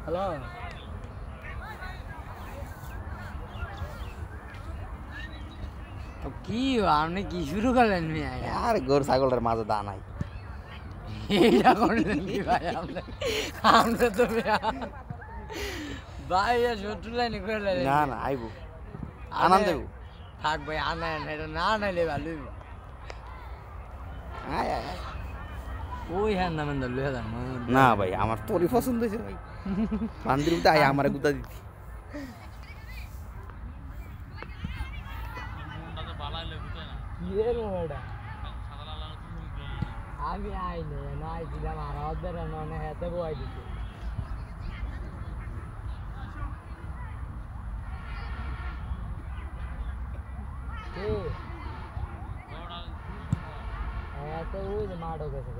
Hello কি আপনি কি শুরু করলেন মিয়া আর গরু ছাগলের মাঝে দা নাই এইটা করলেন কি ভাই আমরা তো মিয়া ভাই শত্রু লাইনে করে না না আইবো আনন্দ দেবো থাক ভাই আনায় না এটা না নাইলে ভালো হইব। আয় আয় আয়। ওই হ্যাঁ নামেন দল লইয়া যান না ভাই আমার তোরই পছন্দ হয়েছে ভাই বান্দির উঠে আয় আমার গুদা দিতি আমি আইনি না আইছিলাম আর ওদের অনেক হাতে বই দিতে এত ওই যে মাঠও গেছে